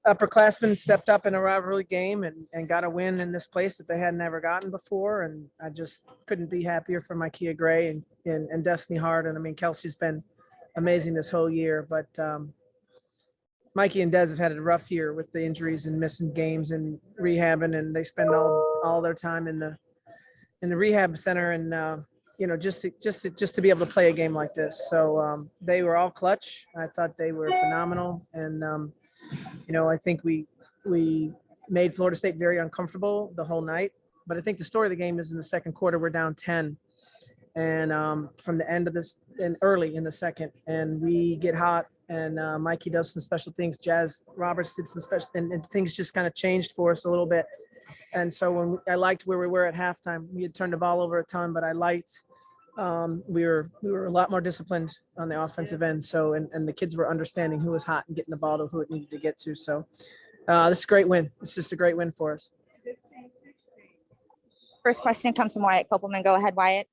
upperclassmen stepped up in a rivalry game and got a win in this place that they had never gotten before. And I just couldn't be happier for Micaiah Gray and Destiny Hart. And I mean, Kelsey's been amazing this whole year, but Mikey and Des have had a rough year with the injuries and missing games and rehabbing, and they spend all their time in the rehab center. And just to be able to play a game like this. So they were all clutch. I thought they were phenomenal. And, I think we made Florida State very uncomfortable the whole night. But I think the story of the game is in the second quarter, we're down 10. And from the end of this and early in the second, and we get hot, and Mikey does some special things. Jazz Roberts did some special, and things just kind of changed for us a little bit. And so I liked where we were at halftime. We had turned the ball over a ton, but I liked we were a lot more disciplined on the offensive end. So and the kids were understanding who was hot and getting the ball to who it needed to get to. So this is a great win. It's just a great win for us. First question comes from Wyatt Kopelman. Go ahead, Wyatt.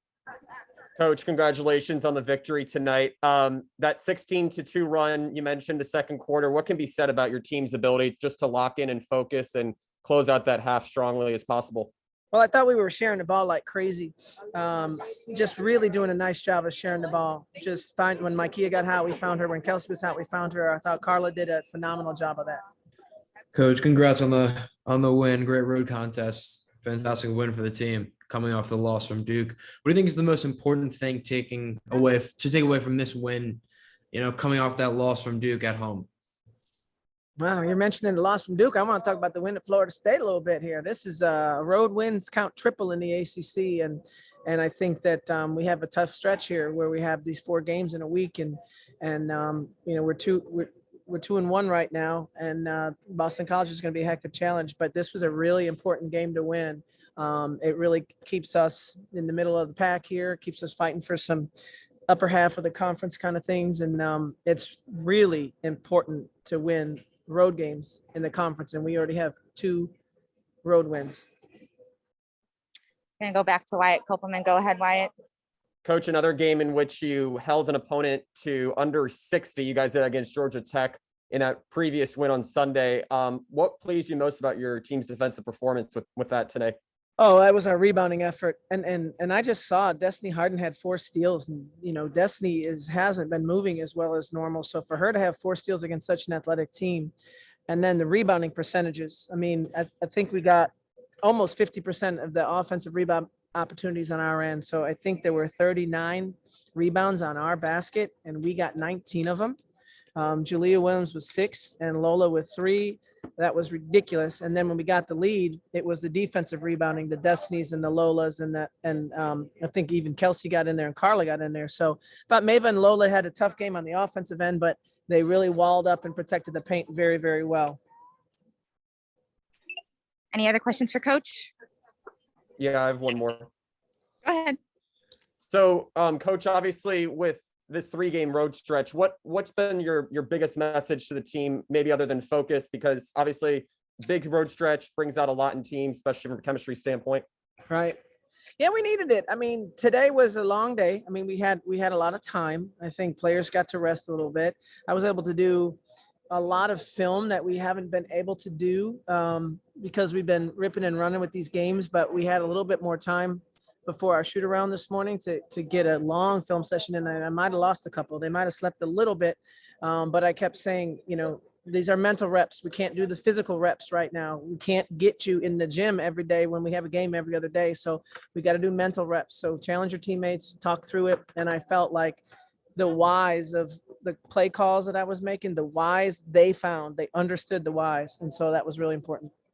Coach, congratulations on the victory tonight. That 16-2 run you mentioned the second quarter, what can be said about your team's ability just to lock in and focus and close out that half strongly as possible? Well, I thought we were sharing the ball like crazy. Just really doing a nice job of sharing the ball. Just when Micaiah got hot, we found her. When Kelsey was hot, we found her. I thought Carla did a phenomenal job of that. Coach, congrats on the win. Great road contest. Fantastic win for the team coming off the loss from Duke. What do you think is the most important thing to take away from this win, coming off that loss from Duke at home? Wow, you're mentioning the loss from Duke. I want to talk about the win at Florida State a little bit here. This is road wins count triple in the ACC, and I think that we have a tough stretch here where we have these 4 games in a week, and we're 2-1 right now, and Boston College is going to be a heck of a challenge. But this was a really important game to win. It really keeps us in the middle of the pack here, keeps us fighting for some upper half of the conference kind of things, and it's really important to win road games in the conference, and we already have 2 road wins. Gonna go back to Wyatt Kopelman. Go ahead, Wyatt. Coach, another game in which you held an opponent to under 60. You guys did against Georgia Tech in that previous win on Sunday. What pleased you most about your team's defensive performance with that today? Oh, that was our rebounding effort. And I just saw Destiny Harden had 4 steals, and, Destiny hasn't been moving as well as normal. So for her to have 4 steals against such an athletic team, and then the rebounding percentages, I mean, I think we got almost 50% of the offensive rebound opportunities on our end. So I think there were 39 rebounds on our basket, and we got 19 of them. Julia Williams was 6 and Lola with 3. That was ridiculous. And then when we got the lead, it was the defensive rebounding, the Destinies and the Lolas, and I think even Kelsey got in there and Carla got in there. So but Mava and Lola had a tough game on the offensive end, but they really walled up and protected the paint very, very well. Any other questions for Coach? Yeah, I have one more. Go ahead. So, Coach, obviously with this 3-game road stretch, what's been your biggest message to the team, maybe other than focus? Because obviously big road stretch brings out a lot in teams, especially from a chemistry standpoint. Right. Yeah, we needed it. I mean, today was a long day. I mean, we had a lot of time. I think players got to rest a little bit. I was able to do a lot of film that we haven't been able to do because we've been ripping and running with these games, but we had a little bit more time before our shoot around this morning to get a long film session. And I might've lost a couple. They might've slept a little bit, but I kept saying, these are mental reps. We can't do the physical reps right now. We can't get you in the gym every day when we have a game every other day. So we got to do mental reps. So challenge your teammates, talk through it. And I felt like the whys of the play calls that I was making, the whys they found, they understood the whys. And so that was really important.